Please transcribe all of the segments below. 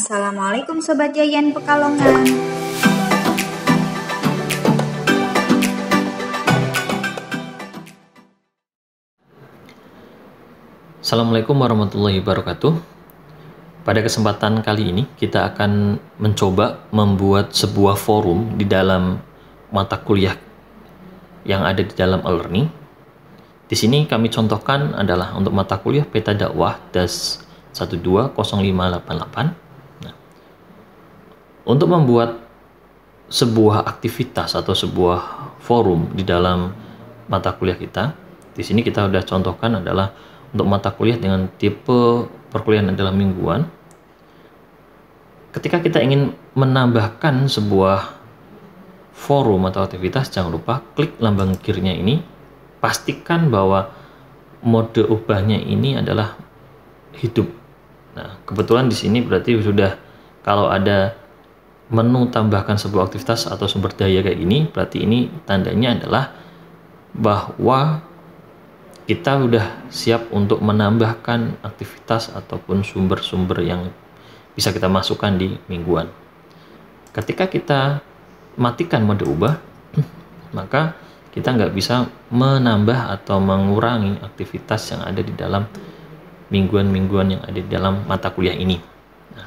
Assalamualaikum Sobat Yayan Pekalongan. Assalamualaikum warahmatullahi wabarakatuh. Pada kesempatan kali ini kita akan mencoba membuat sebuah forum di dalam mata kuliah yang ada di dalam e-learning. Di sini kami contohkan adalah untuk mata kuliah Peta Dakwah DAS 120588. Nah, untuk membuat sebuah aktivitas atau sebuah forum di dalam mata kuliah kita, di sini kita sudah contohkan adalah untuk mata kuliah dengan tipe perkuliahan adalah mingguan. Ketika kita ingin menambahkan sebuah forum atau aktivitas, jangan lupa klik lambang gearnya ini. Pastikan bahwa mode ubahnya ini adalah hidup. Nah, kebetulan di sini berarti sudah, kalau ada menu tambahkan sebuah aktivitas atau sumber daya kayak gini, berarti ini tandanya adalah bahwa kita sudah siap untuk menambahkan aktivitas ataupun sumber-sumber yang bisa kita masukkan di mingguan. Ketika kita matikan mode ubah, maka kita nggak bisa menambah atau mengurangi aktivitas yang ada di dalam mingguan-mingguan yang ada di dalam mata kuliah ini. Nah,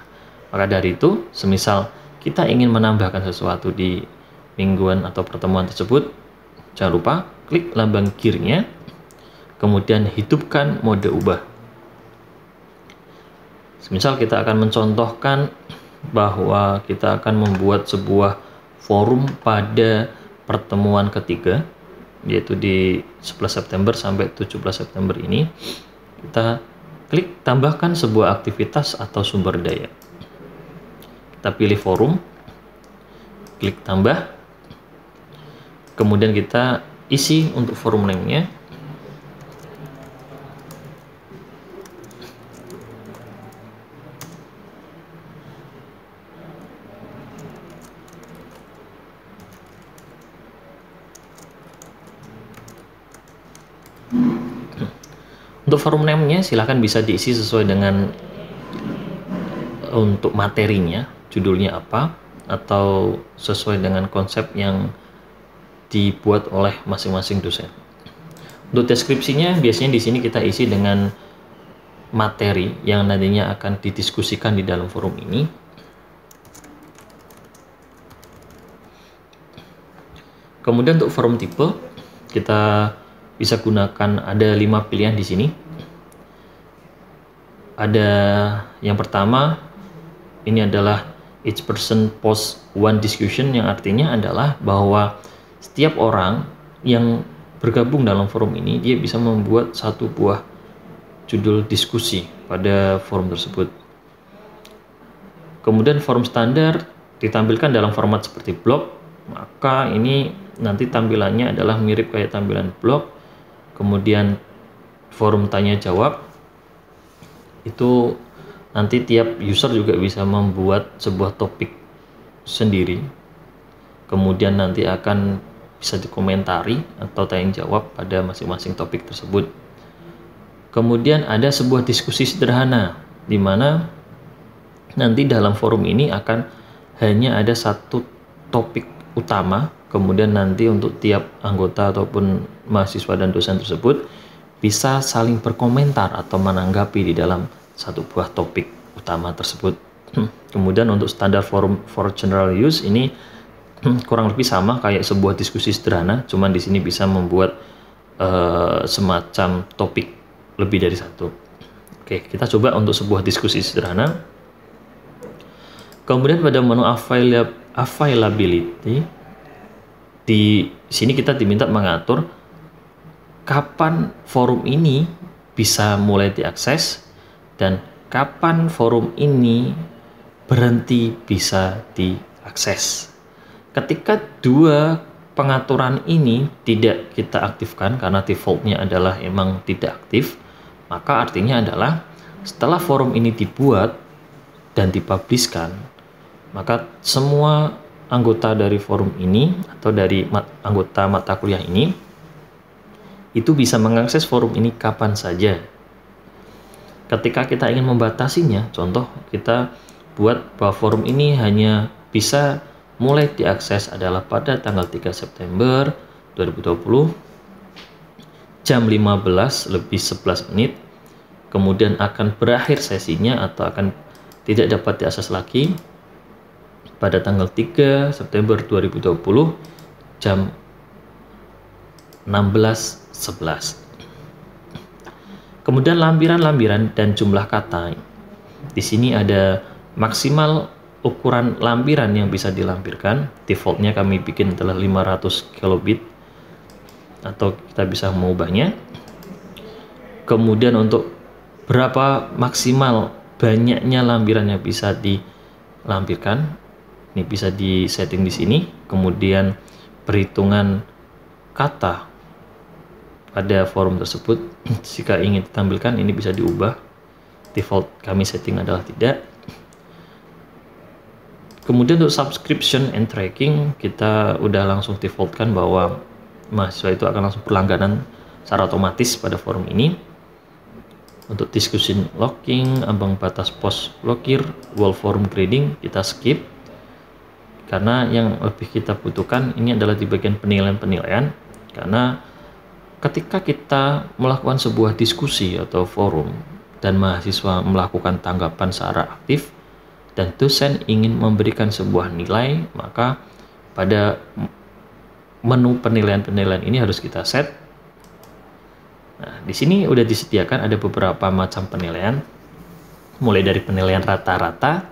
maka dari itu, semisal kita ingin menambahkan sesuatu di mingguan atau pertemuan tersebut, jangan lupa klik lambang gearnya, kemudian hidupkan mode ubah. Semisal kita akan mencontohkan bahwa kita akan membuat sebuah forum pada pertemuan ketiga, yaitu di 11 September sampai 17 September ini. Kita klik tambahkan sebuah aktivitas atau sumber daya. Kita pilih forum, klik tambah, kemudian kita isi untuk forum name-nya. Untuk forum name-nya silahkan bisa diisi sesuai dengan untuk materinya, judulnya apa, atau sesuai dengan konsep yang dibuat oleh masing-masing dosen. Untuk deskripsinya biasanya di sini kita isi dengan materi yang nantinya akan didiskusikan di dalam forum ini. Kemudian untuk forum tipe, kita bisa gunakan, ada 5 pilihan di sini. Ada yang pertama, ini adalah each person post one discussion, yang artinya adalah bahwa setiap orang yang bergabung dalam forum ini, dia bisa membuat satu buah judul diskusi pada forum tersebut. Kemudian forum standar ditampilkan dalam format seperti blog, maka ini nanti tampilannya adalah mirip kayak tampilan blog. Kemudian forum tanya jawab, itu nanti tiap user juga bisa membuat sebuah topik sendiri, kemudian nanti akan bisa dikomentari atau tanya jawab pada masing-masing topik tersebut. Kemudian ada sebuah diskusi sederhana, di mana nanti dalam forum ini akan hanya ada satu topik utama, kemudian nanti untuk tiap anggota ataupun mahasiswa dan dosen tersebut bisa saling berkomentar atau menanggapi di dalam satu buah topik utama tersebut. Kemudian untuk standar forum for general use ini kurang lebih sama kayak sebuah diskusi sederhana, cuman di sini bisa membuat semacam topik lebih dari satu. Oke, kita coba untuk sebuah diskusi sederhana. Kemudian pada menu availability, di sini kita diminta mengatur kapan forum ini bisa mulai diakses dan kapan forum ini berhenti bisa diakses. Ketika dua pengaturan ini tidak kita aktifkan karena defaultnya adalah emang tidak aktif, maka artinya adalah setelah forum ini dibuat dan dipublishkan, maka semua anggota dari forum ini atau dari anggota mata kuliah ini itu bisa mengakses forum ini kapan saja. Ketika kita ingin membatasinya, contoh kita buat bahwa forum ini hanya bisa mulai diakses adalah pada tanggal 3 September 2020 jam 15:11, kemudian akan berakhir sesinya atau akan tidak dapat diakses lagi pada tanggal 3 September 2020 jam 16:11. Kemudian lampiran-lampiran dan jumlah kata. Di sini ada maksimal ukuran lampiran yang bisa dilampirkan. Defaultnya kami bikin adalah 500 kilobit atau kita bisa mengubahnya. Kemudian untuk berapa maksimal banyaknya lampiran yang bisa dilampirkan, ini bisa disetting di sini. Kemudian perhitungan kata pada forum tersebut jika ingin ditampilkan ini bisa diubah. Default kami setting adalah tidak. Kemudian untuk subscription and tracking kita udah langsung defaultkan bahwa mahasiswa itu akan langsung berlangganan secara otomatis pada forum ini. Untuk discussion logging, ambang batas post blokir, wall forum grading kita skip karena yang lebih kita butuhkan ini adalah di bagian penilaian-penilaian, karena ketika kita melakukan sebuah diskusi atau forum dan mahasiswa melakukan tanggapan secara aktif dan dosen ingin memberikan sebuah nilai, maka pada menu penilaian-penilaian ini harus kita set. Nah, di sini udah disediakan ada beberapa macam penilaian, mulai dari penilaian rata-rata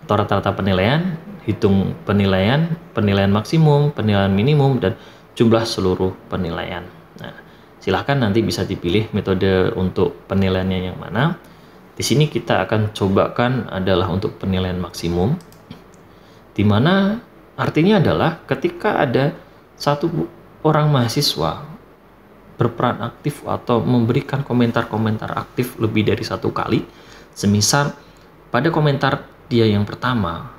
atau rata-rata penilaian, hitung penilaian, penilaian maksimum, penilaian minimum, dan jumlah seluruh penilaian. Nah, silahkan nanti bisa dipilih metode untuk penilaiannya yang mana. Di sini kita akan cobakan adalah untuk penilaian maksimum, di mana artinya adalah ketika ada satu orang mahasiswa berperan aktif atau memberikan komentar-komentar aktif lebih dari satu kali, semisal pada komentar dia yang pertama,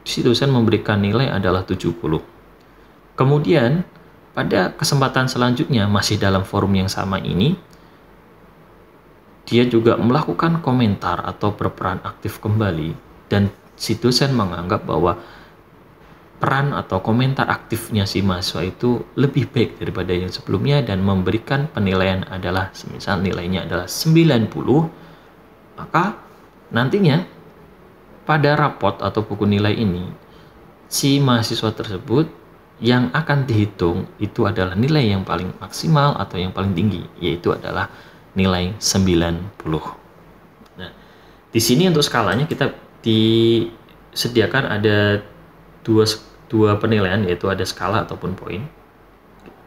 si dosen memberikan nilai adalah 70. Kemudian pada kesempatan selanjutnya masih dalam forum yang sama ini, dia juga melakukan komentar atau berperan aktif kembali dan si dosen menganggap bahwa peran atau komentar aktifnya si mahasiswa itu lebih baik daripada yang sebelumnya dan memberikan penilaian adalah semisal nilainya adalah 90, maka nantinya pada rapot atau buku nilai ini si mahasiswa tersebut yang akan dihitung itu adalah nilai yang paling maksimal atau yang paling tinggi, yaitu adalah nilai 90. Nah, di sini untuk skalanya kita disediakan ada dua penilaian, yaitu ada skala ataupun poin.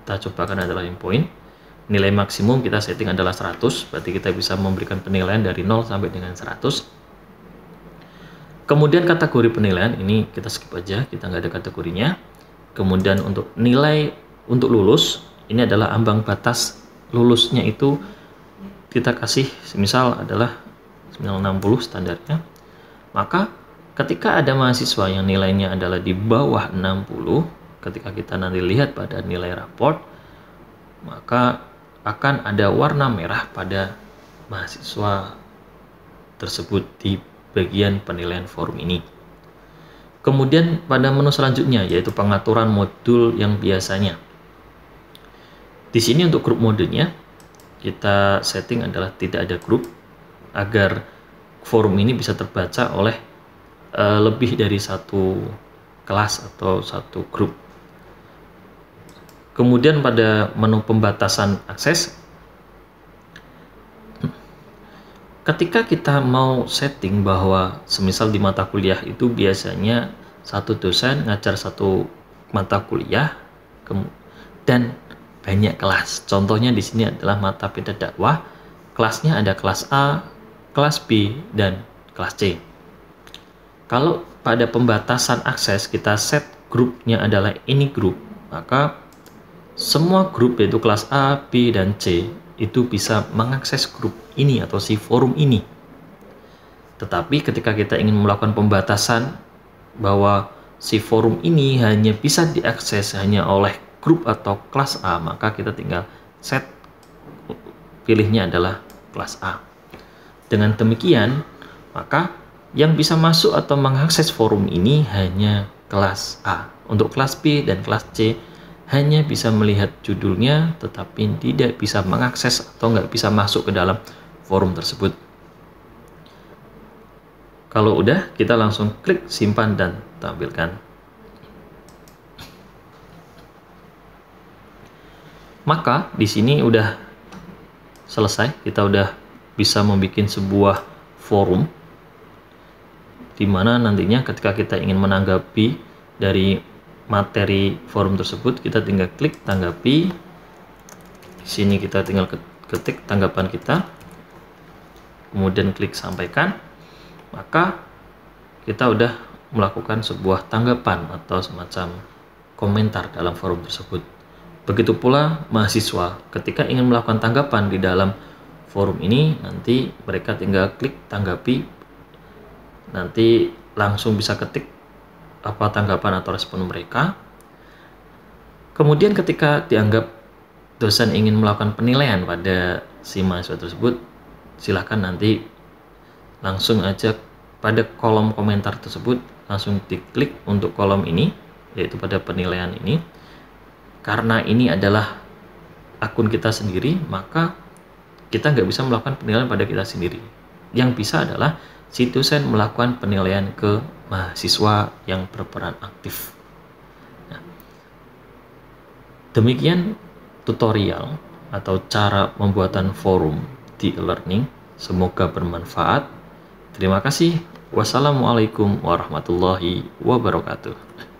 Kita cobakan adalah yang poin. Nilai maksimum kita setting adalah 100, berarti kita bisa memberikan penilaian dari 0 sampai dengan 100. Kemudian kategori penilaian ini kita skip aja, kita nggak ada kategorinya. Kemudian untuk nilai untuk lulus, ini adalah ambang batas lulusnya itu kita kasih semisal adalah 960 standarnya. Maka ketika ada mahasiswa yang nilainya adalah di bawah 60, ketika kita nanti lihat pada nilai raport, maka akan ada warna merah pada mahasiswa tersebut di bagian penilaian forum ini. Kemudian pada menu selanjutnya yaitu pengaturan modul yang biasanya. Di sini untuk grup modenya kita setting adalah tidak ada grup agar forum ini bisa terbaca oleh lebih dari satu kelas atau satu grup. Kemudian pada menu pembatasan akses, ketika kita mau setting bahwa semisal di mata kuliah itu biasanya satu dosen ngajar satu mata kuliah dan banyak kelas. Contohnya di sini adalah mata beda dakwah, kelasnya ada kelas A, kelas B, dan kelas C. Kalau pada pembatasan akses kita set grupnya adalah ini grup, maka semua grup yaitu kelas A, B, dan C itu bisa mengakses grup ini atau si forum ini. Tetapi ketika kita ingin melakukan pembatasan bahwa si forum ini hanya bisa diakses hanya oleh grup atau kelas A, maka kita tinggal set pilihnya adalah kelas A. Dengan demikian, maka Yang bisa masuk atau mengakses forum ini hanya kelas A. Untuk kelas B dan kelas C hanya bisa melihat judulnya, tetapi tidak bisa mengakses atau nggak bisa masuk ke dalam forum tersebut. Kalau udah, kita langsung klik simpan dan tampilkan. Maka di sini udah selesai, kita udah bisa membuat sebuah forum di mana nantinya ketika kita ingin menanggapi dari materi forum tersebut, kita tinggal klik tanggapi. Di sini kita tinggal ketik tanggapan kita, kemudian klik sampaikan, maka kita udah melakukan sebuah tanggapan atau semacam komentar dalam forum tersebut. Begitu pula mahasiswa ketika ingin melakukan tanggapan di dalam forum ini, nanti mereka tinggal klik tanggapi, nanti langsung bisa ketik apa tanggapan atau respon mereka. Kemudian ketika dianggap dosen ingin melakukan penilaian pada si mahasiswa tersebut, silahkan nanti langsung aja pada kolom komentar tersebut langsung diklik untuk kolom ini, yaitu pada penilaian ini. Karena ini adalah akun kita sendiri, maka kita nggak bisa melakukan penilaian pada kita sendiri. Yang bisa adalah si dosen melakukan penilaian ke mahasiswa yang berperan aktif. Nah, demikian tutorial atau cara pembuatan forum di e-learning. Semoga bermanfaat. Terima kasih. Wassalamualaikum warahmatullahi wabarakatuh.